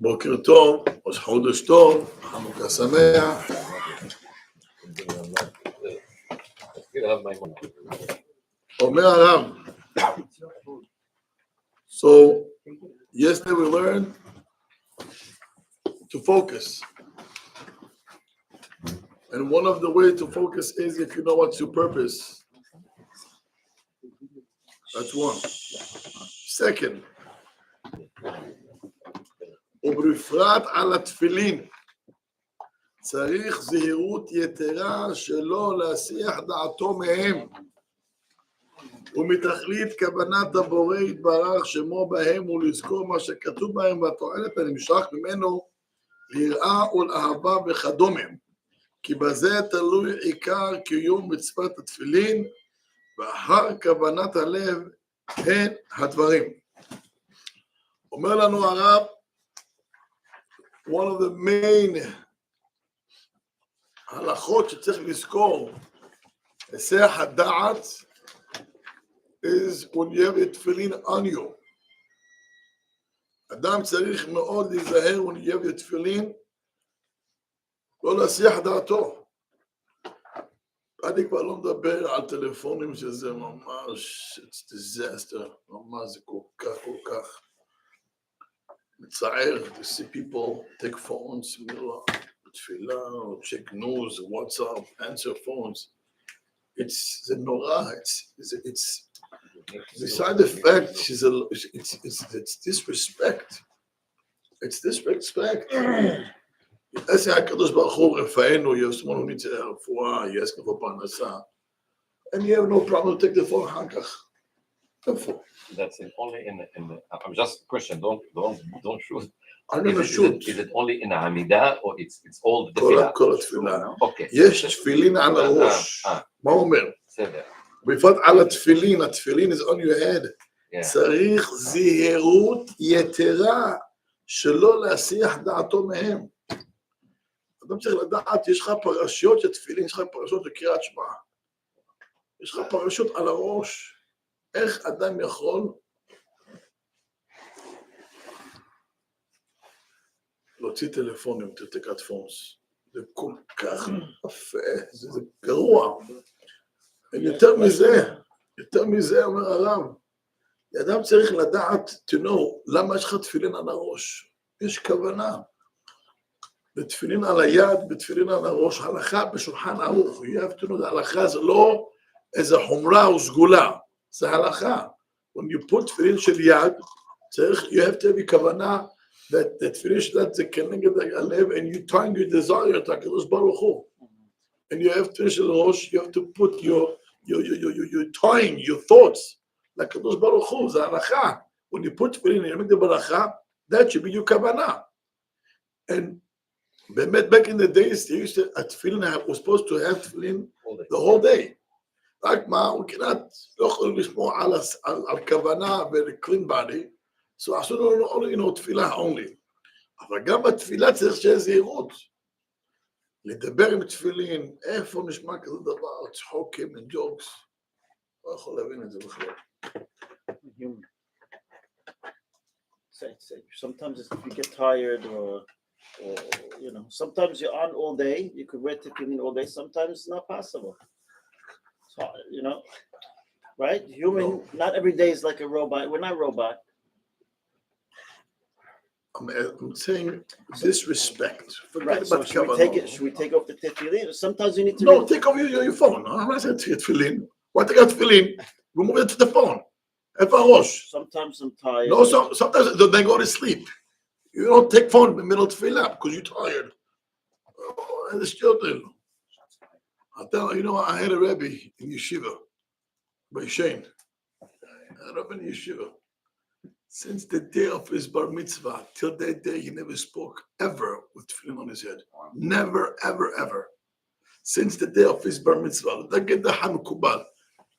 בוקר טוב, ראש חודש טוב, חנוכה שמח. אומר הרב. So, yesterday we learned to focus. And one of the ways to focus is if you know what's your purpose. That's one. Second, ובפרט על התפילין, צריך זהירות יתרה שלא להסיח דעתו מהם, ומתכלית כוונת הבורא יתברך שמו בהם ולזכור מה שכתוב בהם והתועלת הנמשך ממנו ליראה ולאהבה וכדומה, כי בזה תלוי עיקר קיום מצוות התפילין, ואחר כוונת הלב הן הדברים. אומר לנו הרב, one of the main הלכות שצריך לזכור, היסח הדעת, is when you have a tefillin on you. אדם צריך מאוד להיזהר when you have a tefillin, לא להסיח דעתו. אני כבר לא מדבר על טלפונים שזה ממש, it's disaster, ממש זה כל כך. מצער, to see people take phones, תפילה, or check news, WhatsApp, answer phones. It's נורא, it's beside the fact, it's disrespect. It's disrespect. איזה הקדוש ברוך הוא רפאנו, ישמענו ניצי הרפואה, יעסק בפרנסה. And you have no problem to take the phone אחר כך. That's only in the I'm just question, don't shoot. I'm gonna shoot. Is it only in העמידה or it's all the כל התפילה. Okay. יש תפילין על הראש. מה הוא אומר? בסדר. בפרט על התפילין, התפילין is on your head. צריך זהירות יתרה שלא להסיח דעתו מהם. אדם צריך לדעת, יש לך פרשיות של תפילין, יש לך פרשיות של קריאת שמע. יש לך פרשיות על הראש. איך אדם יכול להוציא טלפונים, תתקת פונס? זה כל כך יפה, זה גרוע. יותר מזה אומר הרב, אדם צריך לדעת, to know, למה יש לך תפילין על הראש? יש כוונה. בתפילין על היד, בתפילין על הראש, הלכה בשולחן ערוך. You have to know, הלכה זה לא איזה חומרה או סגולה. זה הלכה. When you put תפילין של יד, צריך, you have to have כוונה, that תפילין של יד זה כנגד הלב, and you time your desire, את הקדוש ברוך הוא. And you have תפילין של ראש, you have to put your time, your thoughts, לקדוש ברוך הוא, זה הלכה. When you put תפילין, you make the ברכה, that should be your כוונה. And באמת, back in the days, התפילין was supposed to have תפילין the whole day. רק מה, הוא כמעט לא יכולים לשמוע על כוונה ול-clean body, so עשו לנו תפילה only. אבל גם בתפילה צריך שיהיה זהירות. לדבר עם תפילין, איפה נשמע כזה דבר, צחוקים וג'וקס, לא יכול להבין את זה בכלל. Sometimes if you get tired or you know, sometimes you're on all day, you could wear tefillin all day, sometimes it's not possible. So, you know, right? Human, not every day is like a robot. We're not robot. I'm saying disrespect. Right, so should we take off the tefillin? Sometimes you need to... No, take off your phone. I'm not saying tefillin. Why take out tefillin? Remove it to the phone. Sometimes I'm tired. No, sometimes they go to sleep. You don't take phone in the middle of tefillah because you're tired. Oh, and it's children. I'll tell you, I had a Rebbe in yeshiva, by Shane. I had a Rebbe in yeshiva. Since the day of his bar mitzvah, till that day, he never spoke ever with tefillin on his head. Never, ever, ever. Since the day of his bar mitzvah. That get the hamukubal.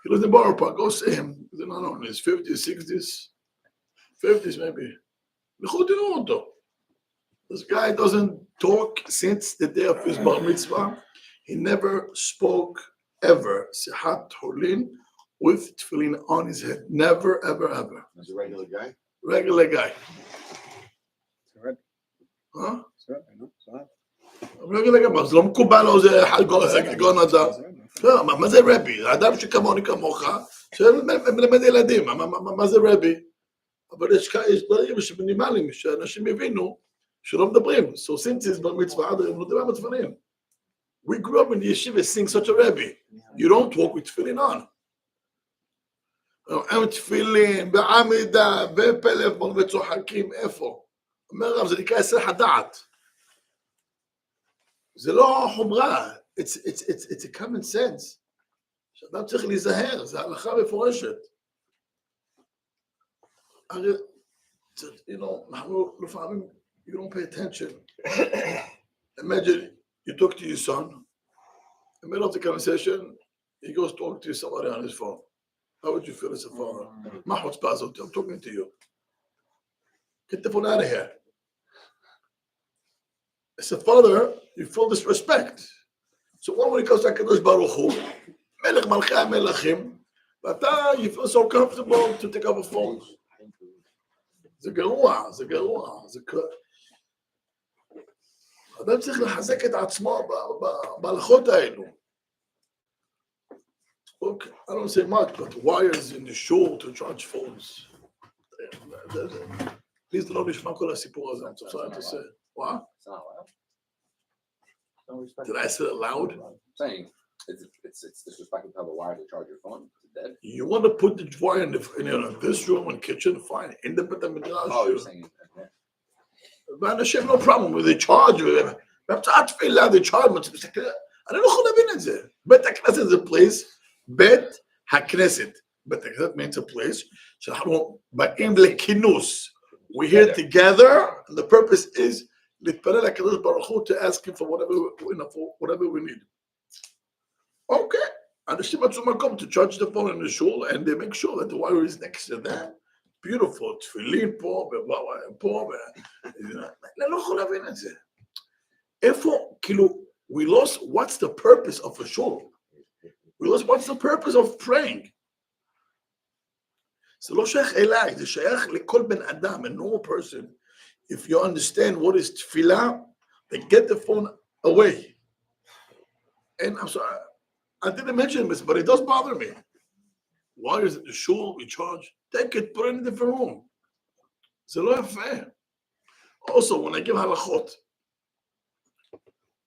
He was in the bar park. Go see him. He's in his 50s, 60s, 50s maybe. This guy doesn't talk since the day of his bar mitzvah. He never spoke ever. Sihat Holin with tefillin on his head. Never, ever, ever. He's a regular guy? regular guy. Red. Huh? It's red, no? It's red. regular guy, אז לא מקובל לו זה גאון אדם. לא, מה זה רבי? האדם שכמוני כמוך, שמלמד ילדים, מה זה רבי? אבל יש דברים שמינימליים, שאנשים הבינו, שלא מדברים. So since it's בר מצווה, עד היום לא מדברים בתפילין. We grew up in the yeshiva seeing such a Rebbe. You don't walk with tefillin on. הם תפילין, בעמידה, בפלאפון וצוחקים, איפה? אומר רב, זה נקרא היסח הדעת. זה לא חומרה, it's a common sense. שאדם צריך להיזהר, זה הלכה מפורשת. הרי, אנחנו לפעמים, you don't pay attention. Imagine you talk to your son, in the middle of the conversation, he goes talk to somebody on his phone. How would you feel as a father? I'm talking to you. Get the phone out of here. As a father, you feel disrespect. So when it comes to HaKadosh Baruch Hu, Melech Malchei HaMelachim, but you feel so comfortable to take up a phone. זה גרוע, זה גרוע, זה אדם צריך לחזק את עצמו בהלכות האלו. Look, I don't say much, but wires in the shul to charge phones. Please don't נשמע כל הסיפור הזה, I'm so sorry to say. What? It's not loud. Did I say it loud? I'm saying it's disrespectful to have a wire to charge your phone. It's dead. You want to put the wire in this room and kitchen, fine. In the midrash. Oh, you're saying it's dead. But I have no problem with the charge. They charge. אני לא יכול להבין את זה. בית הכנסת זה place, בית הכנסת. בית הכנסת means a place שאנחנו באים לכינוס. We're here together, and the purpose is להתפלל לקדוש ברוך הוא to ask him for whatever we need. Okay. אנשים מצאו מקום to charge the phone in the shul, and they make sure that the wire is next to them. Beautiful. תפילין פה, פה, אני לא יכול להבין את זה. איפה, כאילו, we lost, what's the purpose of a shul? We lost, what's the purpose of praying? זה לא שייך אליי, זה שייך לכל בן אדם, a normal person. If you understand what is tefillah, then get the phone away. And I'm sorry, I didn't mention this, but it does bother me. Why is it the shul we charge? Take it, put it in a different room. זה לא יפה. Also, when I give halachot,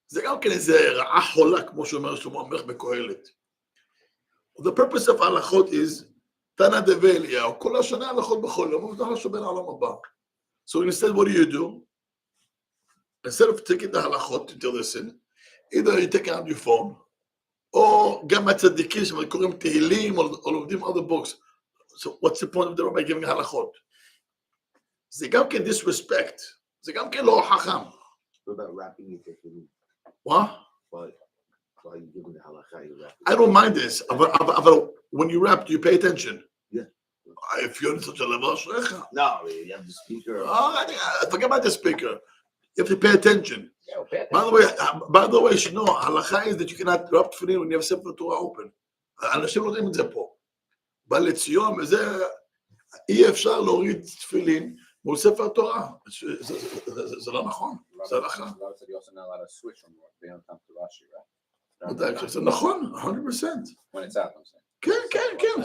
זה גם כן איזה רעה חולה, כמו שאומר שלמה המלך בקהילת. The purpose of halachot is, תנא דבי אליהו, כל השנה הלכות בכל יום, ובטח לשומר העולם הבא. So instead, what do? Instead of taking the halachot to listen, either you take out your phone, או גם הצדיקים שקוראים תהילים, או לומדים other books. So what's the point of the rabbi giving halachot? זה גם כן disrespect. זה גם כן לא חכם. What about rapping your tefillin? What? While you're giving the halakha, you rap. I don't mind this. אבל when you rap, do you pay attention? Yeah. If you're in such a level, אשריך. No, you have the speaker. Forget about the speaker. You have to pay attention. Yeah, okay. By the way, you know, halakha is that you cannot rap tefillin when you have Sefer Torah open. אנשים לא יודעים את זה פה. בא לציון, וזה אי אפשר להוריד תפילין מול ספר תורה. זה לא נכון. זה הלכה. זה נכון, 100%. כן,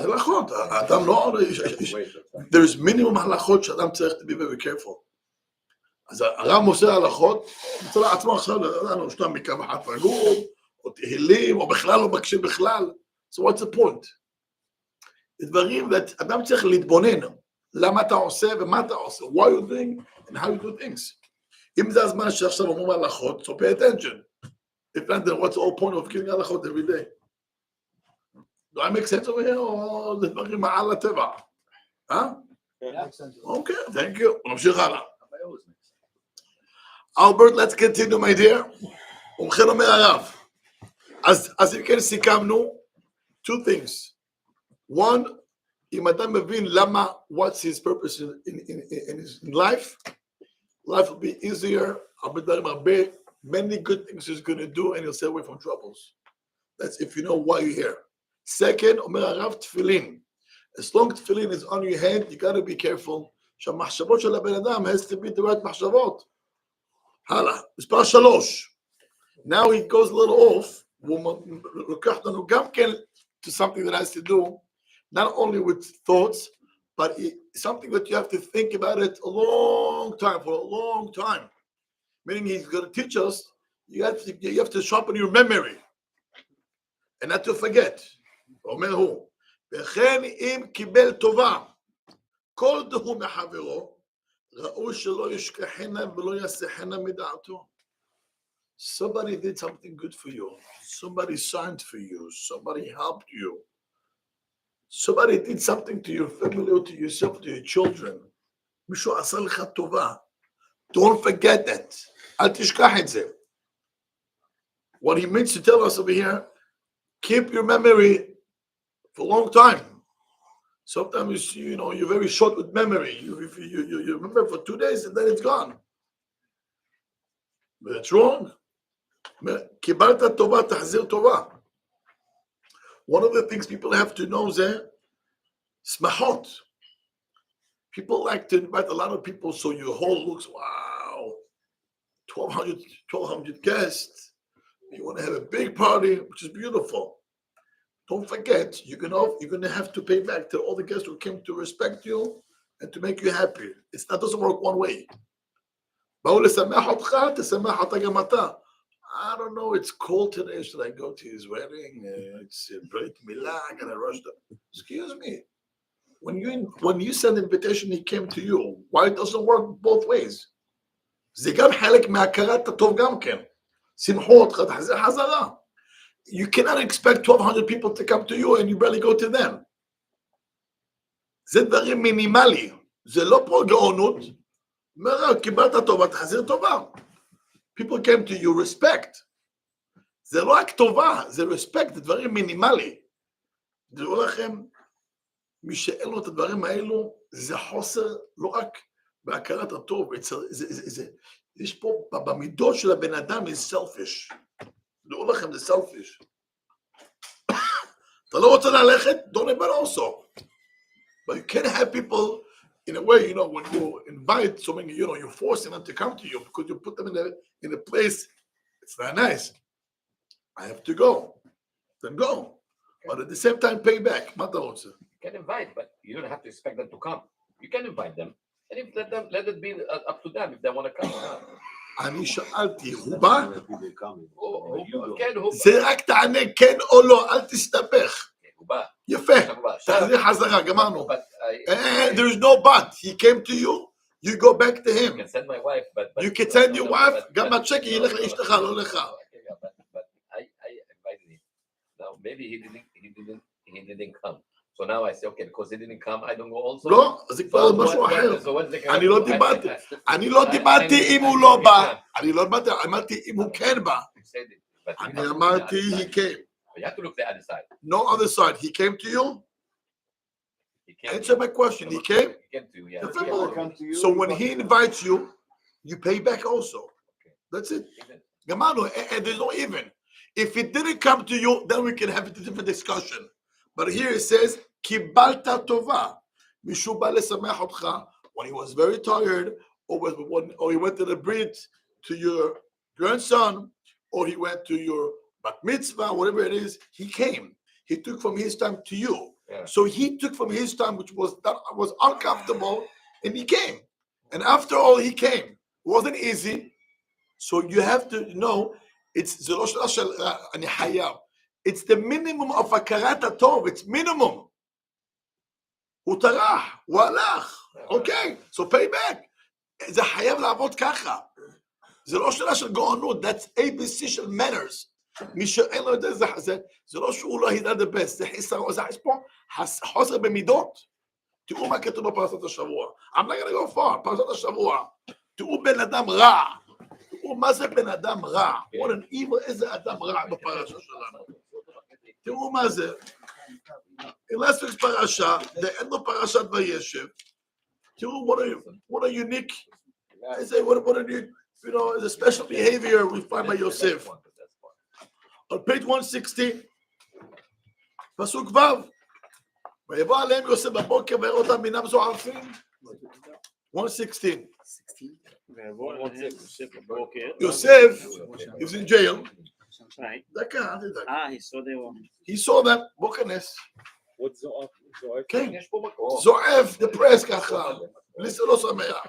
זה נכון. אדם לא... There's minimum הלכות שאדם צריך to be very careful. אז הרב מוסר הלכות, מצא לעצמו עכשיו, לא שתם מקו אחת רגור, או תהילים, או בכלל לא מקשיב בכלל. So what's the point? דברים שאדם צריך להתבונן, למה אתה עושה ומה אתה עושה, why you doing and how you do things. אם זה הזמן שעכשיו אומרים הלכות, so pay attention. If not, then what's the whole point of giving הלכות every day? Do I make sense over here, או זה דברים מעל הטבע? Okay, thank you. נמשיך הלאה. Albert, let's continue, my dear. ובכן אומר הרב. אז אם כן סיכמנו, two things. One, אם אדם מבין למה, what's his purpose in his life, life will be easier, many good things he's going to do, and he'll stay away from troubles. That's if you know why you're here. Second, אומר הרב, tefillin. As long as tefillin is on your head, you got to be careful שהמחשבות של הבן אדם has to be the right מחשבות. הלאה, מספר 3. Now it goes a little off, והוא לוקח אותנו גם כן to something that has to do, not only with thoughts, but something that you have to think about it a long time, for a long time. Meaning he's going to teach us, you have to sharpen your memory, and not to forget. אומר הוא, וכן אם קיבל טובה, כל דהוא מחברו, ראו שלא ישכחנה ולא יסחנה מדעתו. Somebody did something good for you. Somebody signed for you. Somebody helped you. Somebody did something to your family or to yourself, to your children. מישהו עשה לך טובה. Don't forget that. אל תשכח את זה. What he means to tell us over here, keep your memory for a long time. Sometimes, you're very short with memory. You remember for 2 days and then it's gone. But that's wrong. קיבלת טובה, תחזיר טובה. One of the things people have to know is smahot. People like to invite a lot of people, so your hall looks, wow, 1,200 guests. You want to have a big party, which is beautiful. Don't forget, you're gonna have to pay back to all the guests who came to respect you and to make you happy. That doesn't work one way. I don't know, it's cold today. Should I go to his wedding? It's a Brit Milah, I gotta rush them. Excuse me. When you send an invitation, he came to you. Why it doesn't work both ways? זה גם חלק מהכרת הטוב גם כן. שמחו אותך, תחזיר חזרה. You cannot expect 1,200 people to come to you and you barely go to them. זה דברים מינימלי. זה לא פה גאונות. קיבלת טובה, תחזיר טובה. People came to you, respect. זה לא רק טובה, זה respect, זה דברים מינימלי. תראו לכם, מי שאין לו את הדברים האלו, זה חוסר לא רק בהכרת הטוב, יש פה במידות של הבן אדם, is selfish. תראו לכם, זה selfish. אתה לא רוצה ללכת, don't invite also. But you can't have people, in a way, when you invite someone, you're forcing them to come to you because you put them in a place, it's not nice. I have to go. Then go. But at the same time, pay back. You can invite, but you don't have to expect them to come. You can invite them, and if let it be up to them if they want to come. אני שאלתי, הוא בא? כן, הוא בא. זה רק תענה כן או לא, אל תסתבך. הוא בא. יפה, תחזיר חזרה, גמרנו. There is no but. He came to you, you go back to him. You can send my wife, but you can send your wife, גם הצ'ק ילך לאשתך, לא לך. But I invited him. Now maybe he didn't come. So now I say, okay, because he didn't come, I don't go also. לא, זה כבר משהו אחר. אני לא דיברתי אם הוא לא בא. אני לא דיברתי, אמרתי אם הוא כן בא. אני אמרתי, he came. You have to look the other side. No other side. He came to you? Answer my question. He came? He came to you, yeah. So when he invites you, you pay back also. That's it. Gamano, and there's no even. If he didn't come to you, then we can have a different discussion. But here it says, Kibalta tova. Mishu ba lesamech otcha. When he was very tired, or he went to the brit to your grandson, or he went to your bat mitzvah, whatever it is, he came. He took from his time to you. Yeah. So he took from his time, which was uncomfortable, and he came. And after all, he came. It wasn't easy. So you have to know, it's the minimum of hakarat hatov. It's minimum. הוא טרח, הוא הלך. Okay, so pay back. זה חייב לעבוד ככה. זה לא שאלה של גאונות, that's ABC של manners. מי שאין לו את זה, זה לא שהוא לא הידע the best, זה חיסרון, זה פה חוסר במידות. תראו מה כתוב בפרשת השבוע. I'm not gonna go far, פרשת השבוע. תראו בן אדם רע. תראו מה זה בן אדם רע. what an evil, איזה אדם רע בפרשה שלנו. תראו מה זה. In last week's parasha, the end of parashat Vayeshev, תראו what a unique, I say what a unique, is a special behavior we find by Yosef. On page 160, פסוק ו', ויבוא עליהם יוסף בבוקר ויראה אותם אינם זועפים. 116. 16. Okay. Yosef, he was in jail. Right. דקה, אל תדאג. He saw they were. He saw them, בוא כנס. What's the כן, יש פה מקום. זועף, דפרס ככה. לא שמח.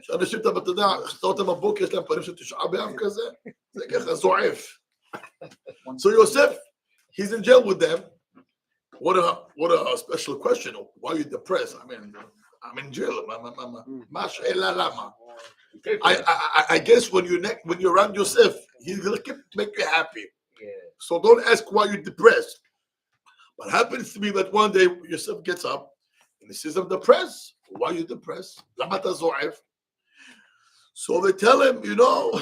שאנשים, אתה יודע, כשאתה אותם בבוקר, יש להם פנים של תשעה באב כזה, זה ככה, זועף. So Yosef, he's in jail with them. What a special question. Why are you depressed? I mean, I'm in jail. מה השאלה למה? I guess when you're around Yosef, he's gonna make you happy. Yeah. So don't ask why you're depressed. But happens to be that one day Yosef gets up and he says, I'm depressed. Why are you depressed? למה אתה זועף? So they tell him, you know,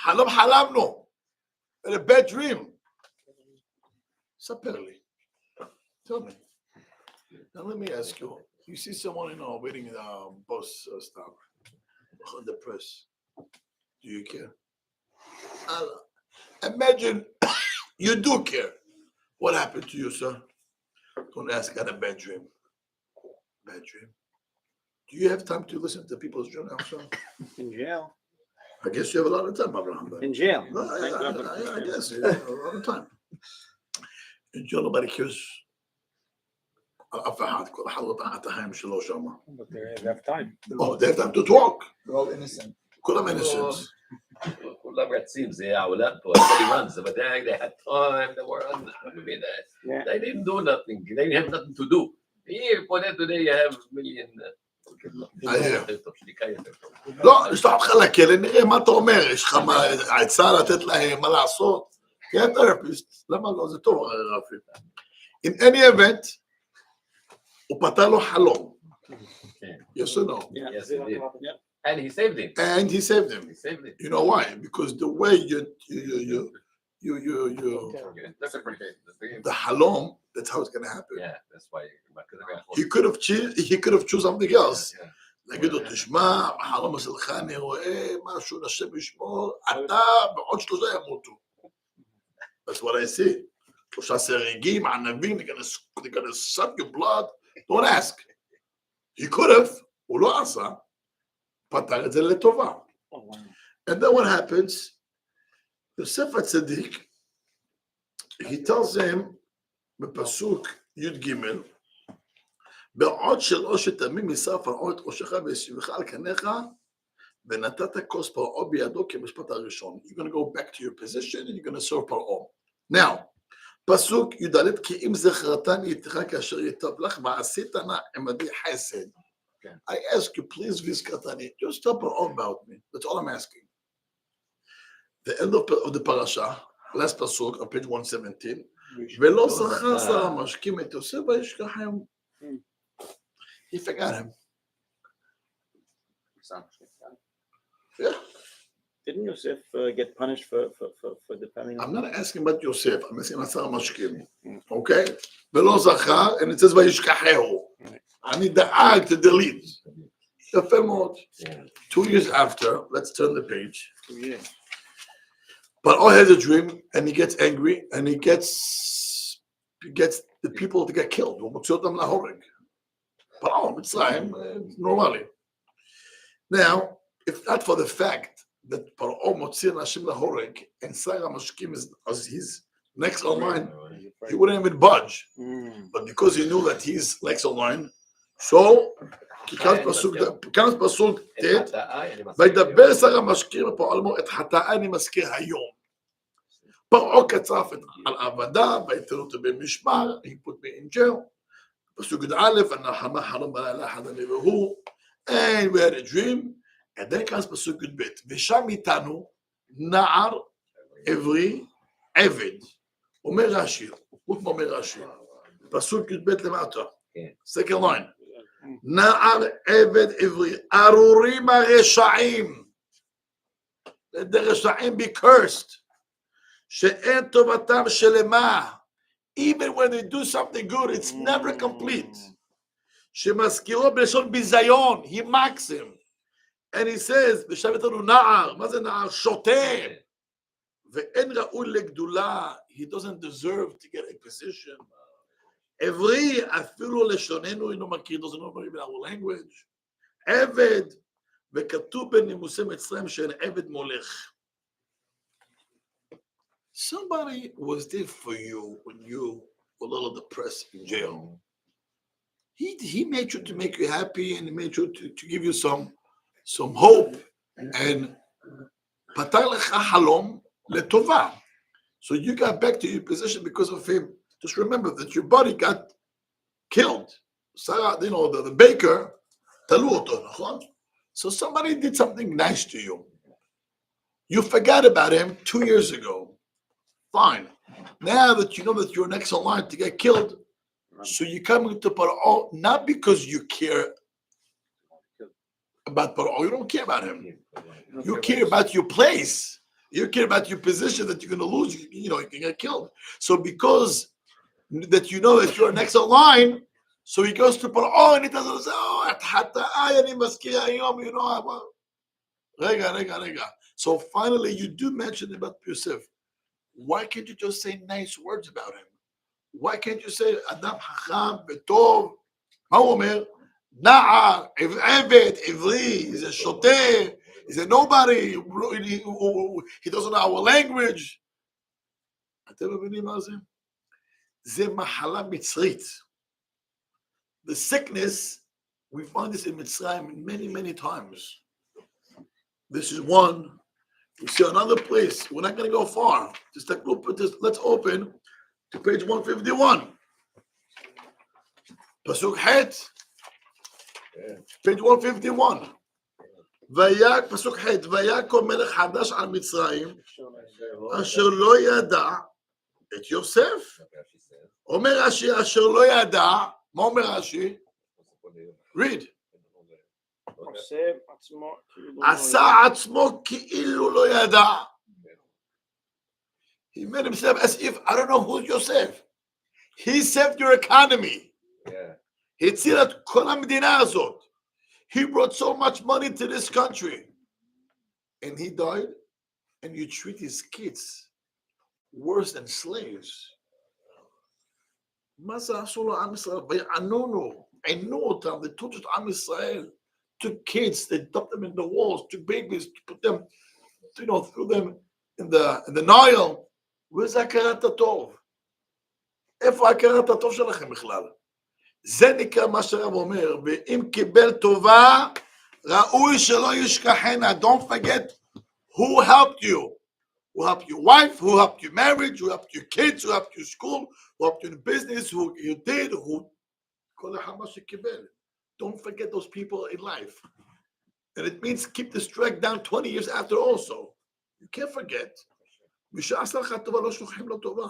חלום חלמנו. In a bad dream. ספר לי. Tell me. Now let me ask you. You see someone, you know, waiting in a bus stop. Depressed. Do you care? Imagine you do care. What happened to you, sir? Don't ask. I had a bad dream. Bad dream. Do you have time to listen to people's dreams, sir? In jail. I guess you have a lot of time, Abraham. In jail. No, I guess you have a lot of time. In jail, nobody cares. But they have time. Oh, they have time to talk. They're all innocent. כולם innocent. כולם רצים, זה העולם פה, everybody runs, but they had time, they were on, Yeah. they didn't do nothing, they didn't have nothing to do. Here, for that today, you have million... לא, נשלח אותך לכלא, נראה מה אתה אומר, יש לך עצה לתת להם, מה לעשות. תהיה תרפיסט, למה לא? זה טוב, רפי. In any event, הוא פתר לו חלום. Yes or no? Yes, he did. And he saved him. And he saved him. He saved him. You know why? Because the way the halom, that's how it's gonna happen. Yeah, that's why. He could have choose something else. Yeah. להגיד לו, תשמע, החלום שלך אני רואה משהו, לשם ישמור, אתה בעוד 3 ימותו. That's what I see. 3 סרגים, ענבים, they're gonna suck your blood. Don't ask. He could have, הוא לא עשה, פתר את זה לטובה. And then what happens? יוסף הצדיק, he tells him, בפסוק י"ג, בעוד 3 ימים יישא פרעה את ראשך וישיבך על קניך, ונתת כוס פרעה בידו כמשפט הראשון. You're going to go back to your position and you're going to serve פרעה. Now, פסוק י"ד, כי אם זכרתני איתך כאשר ייטב לך, ועשית נא עמדי חסד. I ask you, please, vizkatani, just tell Paro about me. That's all I'm asking. The end of the parasha, last pasuk on page 117. Velo sacha sara mashkim et Yosef vayishkachem. He forgot him. Yeah. Didn't Yosef get punished for depending on? I'm not asking about Yosef. I'm asking about sara mashkim. Okay? Velo sacha, and it says vayishkachehu. I need the ag to delete. יפה מאוד. 2 years after, let's turn the page. 2 years. Paro has a dream and he gets angry and he gets the people to get killed. הוא מוציא אותם להורג. פרעה, מצרים, normally. Now, if not for the fact that פרעה מוציא אנשים להורג and שר המשקים is his next online, he wouldn't even budge. But because he knew that he's next online, so, כאן פסוק ט', וידבר שר המשקים בפרעה לאמור, את חטאה אני מזכיר היום. פרעה קצף על עבדיו, ויתן אותו במשמר, he put me in jail. פסוק י"א, הנחמה חלום בלילה אחד אני והוא, and we had a dream, and then comes פסוק י"ב, ושם איתנו נער עברי עבד. אומר רש"י, הוא כמו אומר רש"י, פסוק י"ב למטה, second line. נער עבד עברי, ארורים הרשעים, let the רשעים be cursed, שאין טובתם שלמה, even when they do something good, it's never complete, שמזכירו בלשון ביזיון, he mocks him, and he says, ושם איתנו נער, מה זה נער? שוטה, ואין ראוי לגדולה, he doesn't deserve to get a position, עברי, אפילו לשוננו אינו מכיר, doesn't know even our language. עבד, וכתוב בנימוסי מצרים שאין עבד מולך. Somebody was there for you when you were a little depressed in jail. He made sure to make you happy, and he made sure to give you some hope, and פתר לך חלום לטובה. So you got back to your position because of him. Just remember that your body got killed. Sarah, you know, the baker, תלו אותו, נכון? So somebody did something nice to you. You forgot about him 2 years ago. Fine. Now that you know that you're next in line to get killed, so you come into Paro not because you care about Paro. You don't care about him. You care about your place. You care about your position that you're going to lose. You know, you can get killed. So because that you know that you're next in line, so he goes to Paro and he doesn't say, you know, rega. So finally, you do mention about Yosef. Why can't you just say nice words about him? Why can't you say, Adam Hacham, Betov, מה הוא אומר? נער, עבד, עברי, he's a שוטה, he's a nobody, he doesn't know our language. אתם מבינים מה זה? זה מחלה מצרית. The sickness, we find this in Mitzrayim many times. This is one. We see another place. We're not going to go far. Just take a look at this. Let's open to page 151. Pasuk Het. Page 151. Pasuk Het. ויקום מלך חדש על מצרים, אשר לא ידע את יוסף. אומר רש"י, אשר לא ידע. מה אומר רש"י? Read. עשה עצמו כאילו לא ידע. He made himself as if, I don't know who's Yosef. He saved your economy. He הציל את כל המדינה הזאת. He brought so much money to this country. And he died, and you treat his kids worse than slaves. מה זה עשו לו עם ישראל? ויענונו, עינו אותם, they tortured עם ישראל. Took kids, they dumped them in the walls, took babies, put them, you know, threw them in the Nile. Where's הכרת הטוב? איפה הכרת הטוב שלכם בכלל? זה נקרא מה שהרב אומר, ואם קיבל טובה, ראוי שלא ישכחנה. Don't forget who helped you. Who helped your wife, who helped your marriage, who helped your kids, who helped your school, who helped you in business, who you did, who... כל אחד מה שקיבל. Don't forget those people in life. And it means keep this track down 20 years after also. You can't forget. מי שעשה לך טובה לא שוכחים לו טובה.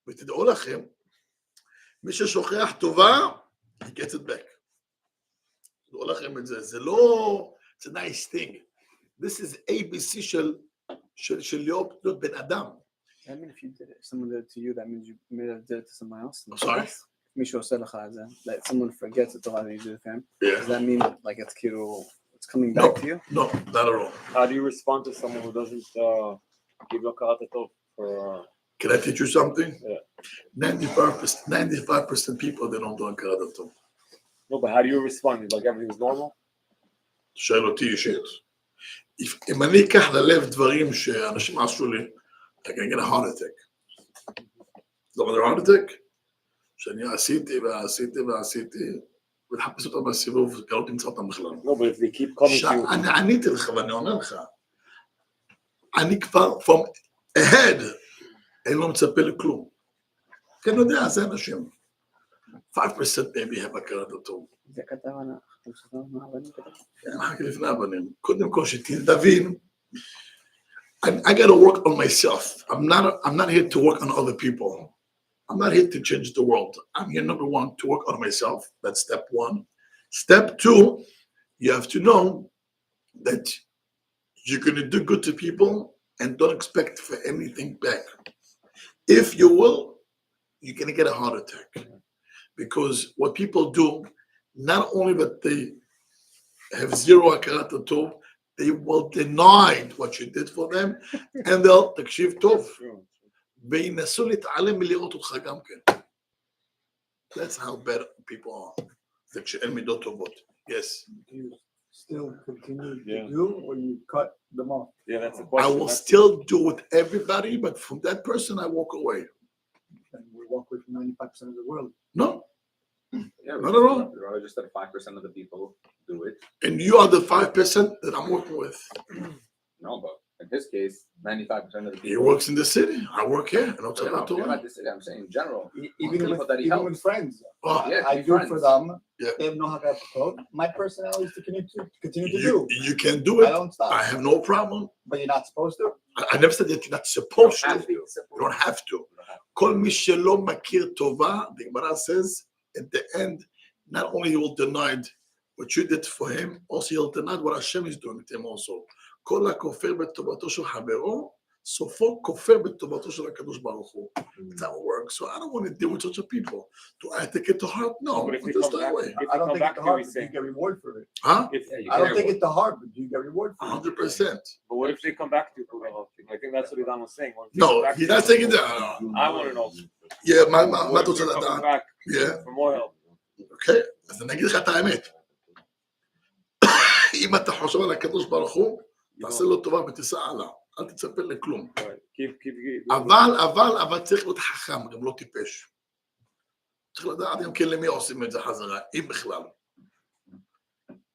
ותדעו לכם, מי ששוכח טובה, he gets it back. תדעו לכם את זה. זה לא... It's a nice thing. This is ABC של להיות בן אדם. I mean, if you did it, if someone did it to you, that means you may have did it to someone else. I'm sorry? מישהו עושה לך את זה, like someone forgets it that you did with him. Yeah. Does that mean like it's כאילו, it's coming back to you? No, not at all. How do you respond to someone who doesn't give you הכרת הטוב for? Can I teach you something? Yeah. 95% people, they don't do הכרת הטוב. No, but how do you respond? Like everything's normal? שואל אותי אישית. אם אני אקח ללב דברים שאנשים עשו לי, I can get a heart attack. לא מדבר heart attack? שאני עשיתי, ולחפש אותם בסיבוב, כי לא תמצא אותם בכלל. No, but if they keep coming to you. אני עניתי לך ואני עונה לך. אני כבר, from ahead, אני לא מצפה לכלום. כי אני יודע, זה אנשים. 5% maybe have הכרת הטוב. זה כתב מהבנים כתב. רק לפני הבנים. קודם כל שתבין, I got to work on myself. I'm not here to work on other people. I'm not here to change the world. I'm here, number one, to work on myself. That's step one. Step two, you have to know that you're going to do good to people and don't expect for anything back. If you will, you're going to get a heart attack. Because what people do, not only that they have zero הכרת הטוב, they will deny what you did for them, and they'll תקשיב טוב. וינסו להתעלם מלראות אותך גם כן. That's how bad people are. זה כשאין מידות טובות. Yes. Do you still continue Yeah. to do, or you cut them off? Yeah, that's a I question. will That's- still do with everybody, but from that person, I walk away. And we walk away from 95% of the world. No, Yeah, Not at all. We'd rather just let 5% of the people do it. and you are the 5% that I'm working with. No, but in his case, 95% of the He people. works in the city. I work here in Yeah, Otzar, no, forget about Hatorah. this city, I'm saying in general. Even people with, that he even helps. with friends. Oh, Yeah, I be do it for friends. them. Yeah. They have no Hatorah. My personality is to continue to do. you can do I it. don't stop. I have no problem. But you're not supposed to. I never said that you're not supposed to. Have to. You don't have to. כל מי שלא מכיר טובה, the Gemara says, at the end, not only he will deny what you did for him, also he'll deny what Hashem is doing with him also. כל הכופר בטובתו של חברו, סופו כופר בטובתו של הקדוש ברוך הוא. That's how it works. So I don't want to deal with such a people. Do I take it to heart? No, But if they just come that back, way. if I they don't come think back it's to you, hard, he's but you saying, get reward for it. Huh? if, I don't think it's the hard, but you get reward for it. 100%. but what if they come back to you? I think that's what Idan was saying. What if they No, come back he's to not you? saying that. I want to know. Yeah, מה What אתה if רוצה they're coming לדעת? back Yeah. for more help? אוקיי? אז אני אגיד לך את האמת. אם אתה חושב על הקדוש ברוך הוא, You תעשה know, לו טובה ותיסע עליו. אל תצפה לכלום. right. Keep אבל צריך להיות חכם, גם לא טיפש. צריך לדעת גם כן למי עושים את זה חזרה, אם בכלל.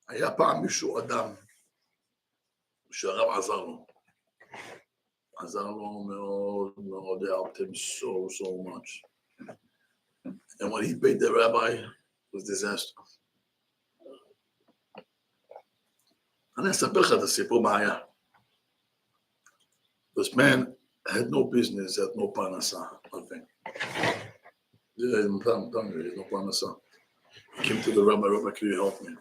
היה פעם מישהו, אדם, שהרב עזר לו. עזר לו מאוד מאוד, helped him so much. And when he paid the rabbi, it was disaster. אני אספר לך את הסיפור מה היה. This man had no business, had no פרנסה, nothing. No פרנסה. He came to the rabbi, can you help me?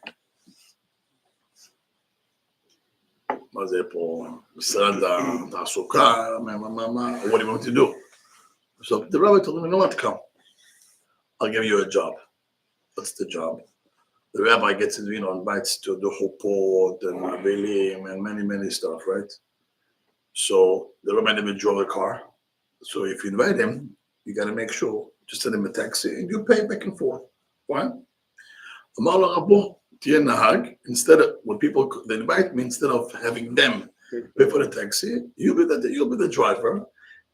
מה זה פה? משרד התעסוקה, what do you want to do? So the rabbi told him, you know what, come. I'll give you a job. What's the job? The rabbi gets, invites to do chupot and avelim and many stuff, right? So the rabbi never drove a car. So if you invite him, you got to make sure, just send him a taxi and you pay back and forth. Fine? אמר לרבו, תהיה נהג, instead of, when people they invite me, instead of having them pay for the taxi, you'll be the driver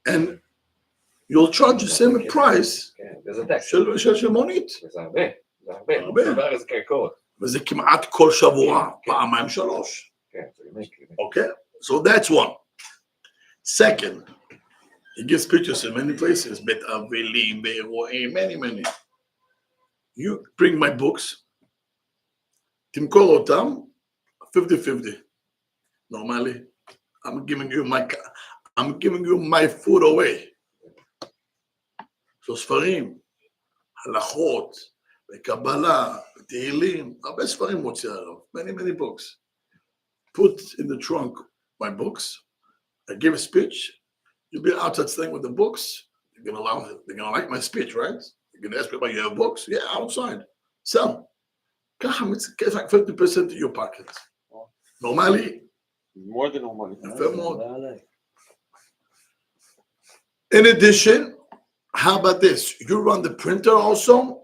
and you'll charge the same price כן, וזה טקסט. של מונית. זה הרבה. זה הרבה. הרבה. מדבר על זה קרקעות. וזה כמעט כל שבוע, פעמיים שלוש. כן, זה באמת. Okay? So that's one. Second, he gives pictures in many places, Bet Avelim, Be'eroim, many. You bring my books, תמכור אותם, 50-50. Normally, I'm giving you my food away. So ספרים, הלכות, וקבלה, תהילים, הרבה ספרים מוציא עליו, many books. Put in the trunk my books. I give a speech. You'll be outside staying with the books. They're gonna like my speech, right? You're gonna ask me about you have books? Yeah, outside. Sell. It's like 50% of your pocket. Normally, more than no money. יפה מאוד. In addition, how about this? You run the printer also,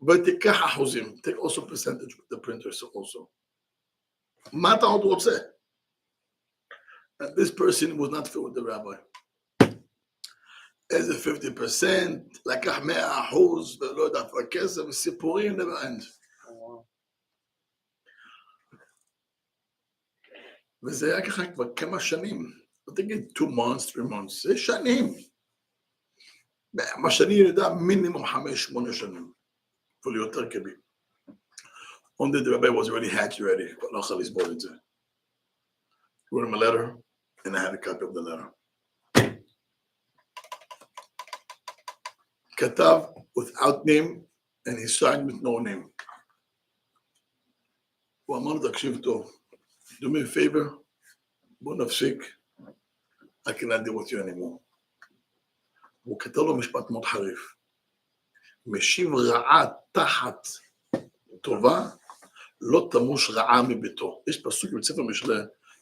but תיקח אחוזים. Take also percentage with the printers also. מה אתה עוד רוצה? And this person was not fit with the rabbi. איזה 50%, לקח 100%, ולא יודע כבר כסף, וסיפורים never end. וזה היה ככה כבר כמה שנים. לא תגיד 2 months, 3 months, זה שנים. מה שאני יודע, מינימום 5-8 שנים. אפילו יותר כבי. One day the rabbi was already hatched already, כבר לא יכול לסבול את זה. He wrote him a letter, and I had a copy of the letter. כתב without name, and he signed with no name. הוא אמר לו, תקשיב טוב, do me a favor, בוא נפסיק, I cannot deal with you anymore. הוא כתב לו משפט מאוד חריף. משיב רעה תחת טובה, לא תמוש רעה מביתו. יש פסוק בספר משלי,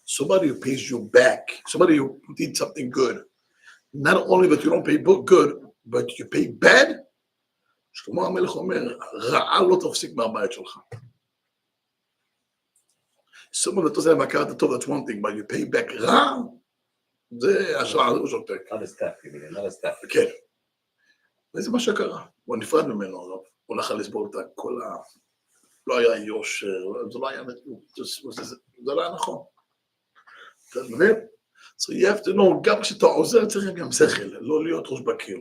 somebody who pays you back, somebody who did something good, not only that you don't pay good, but you pay bad, שלמה המלך אומר, רעה לא תפסיק מהבית שלך. someone that doesn't have הכרת הטוב, that's one thing, but you pay back רע, זה השראה, זה הוא שותק. Not a step, you mean, not a step. כן. וזה מה שקרה. הוא נפרד ממנו, הוא הולך לסבול את כל ה... לא היה יושר, זה לא היה... זה לא היה נכון. אתה מבין? So you have to know, גם כשאתה עוזר צריך גם שכל, לא להיות ראש בקיר.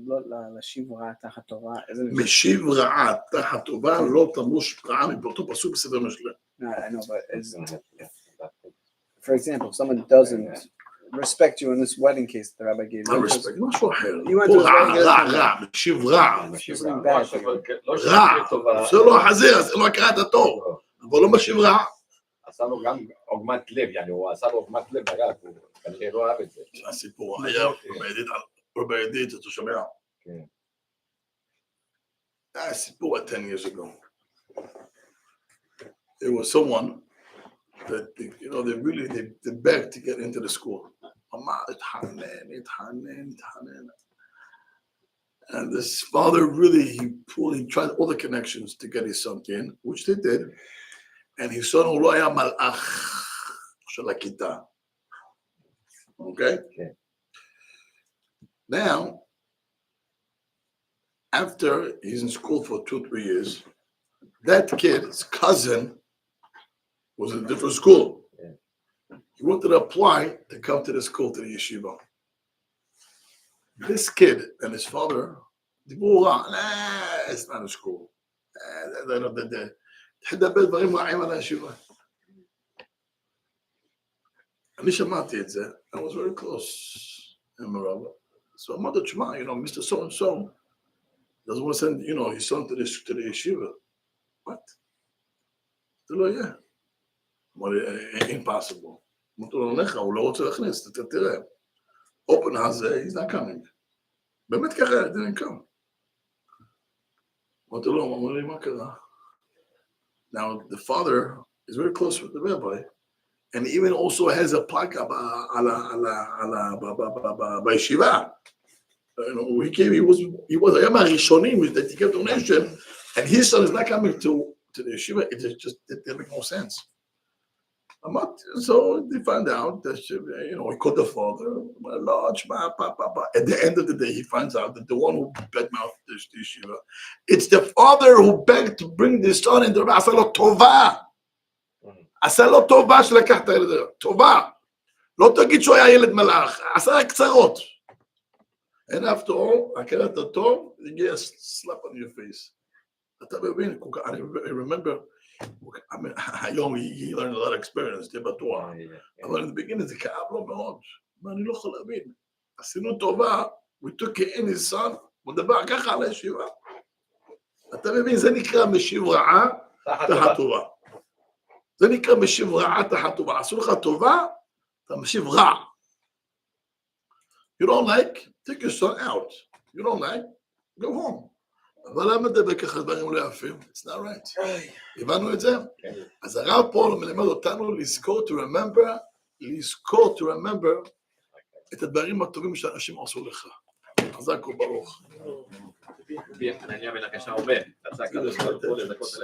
לא להשיב רעה תחת תורה. משיב רעה תחת טובה, לא תמוש רעה מבאותו פסוק בסדר משלי. I know, but for example, if someone doesn't respect you in this wedding case that the rabbi gave you. הרספקט, משהו אחר. You went פה to רע, his רע, wedding רע, משיב רע. something bad. רע, זה לא החזיר, זה לא הכרת הטוב, אבל לא משיב רע. עשה לו גם עוגמת לב, יעני, הוא עשה לו עוגמת לב ברק, הוא כנראה לא אהב את זה. הסיפור היה, רבי ידיד, אתה שומע? כן. היה סיפור 10 years ago. There was someone that, you know, they begged to get into the school. And this father really, he tried all the connections to get his son in, which they did. And his son הוא לא היה מלאך של הכיתה. Okay? Okay. Now, after he's in school for 2-3 years, that kid's cousin was in a different school. Yeah. He wanted to apply to come to the school, to the yeshiva. This kid and his father, it's not a school. תדבר דברים רעים על הישיבה. אני שמעתי את זה, I was very close עם הרב. So אמרתי, תשמע, you know, Mr. So-and-so doesn't want to send, you know, his son to the yeshiva. What? זה לא יהיה. אמרתי, impossible. אמרתי לו, לך, הוא לא רוצה להכניס, תראה. Open הזה, he's not coming. באמת ככה, it didn't come. אמרתי לו, אמר לי, מה קרה? Now, the father is very close with the rabbi, and even also has a plaque by Shiva. You know, he was Ayam Rishonim that he gave donation, and his son is not coming to the yeshiva. It just didn't make no sense. So they found out that, you know, he called the father. At the end of the day, he finds out that the one who badmouthed the yeshiva, it's the father who begged to bring the son into the עשה לו טובה. עשה לו טובה שלקח את הילד הזה. טובה. לא תגיד שהוא היה ילד מלאך. עשה רק קצרות. And after all, הכרת הטוב, he gets a slap on your face. אתה מבין? I remember, I mean, היום he learned a lot of experience, זה בטוח. אבל in the beginning זה כאב לו מאוד. אני לא יכול להבין. עשינו טובה, we took in his son, הוא מדבר ככה על הישיבה. אתה מבין, זה נקרא משיב רעה תחת טובה. זה נקרא משיב רעה תחת טובה. עשו לך טובה, אתה משיב רע. You don't like, take your son out. You don't like, go home. אבל למה מדבר ככה דברים לא יפים? It's not right. הבנו את זה? אז הרב פה מלמד אותנו לזכור to remember את הדברים הטובים שאנשים עשו לך. חזק וברוך. אני בן הקשה אומר, אתה צריך לדקות על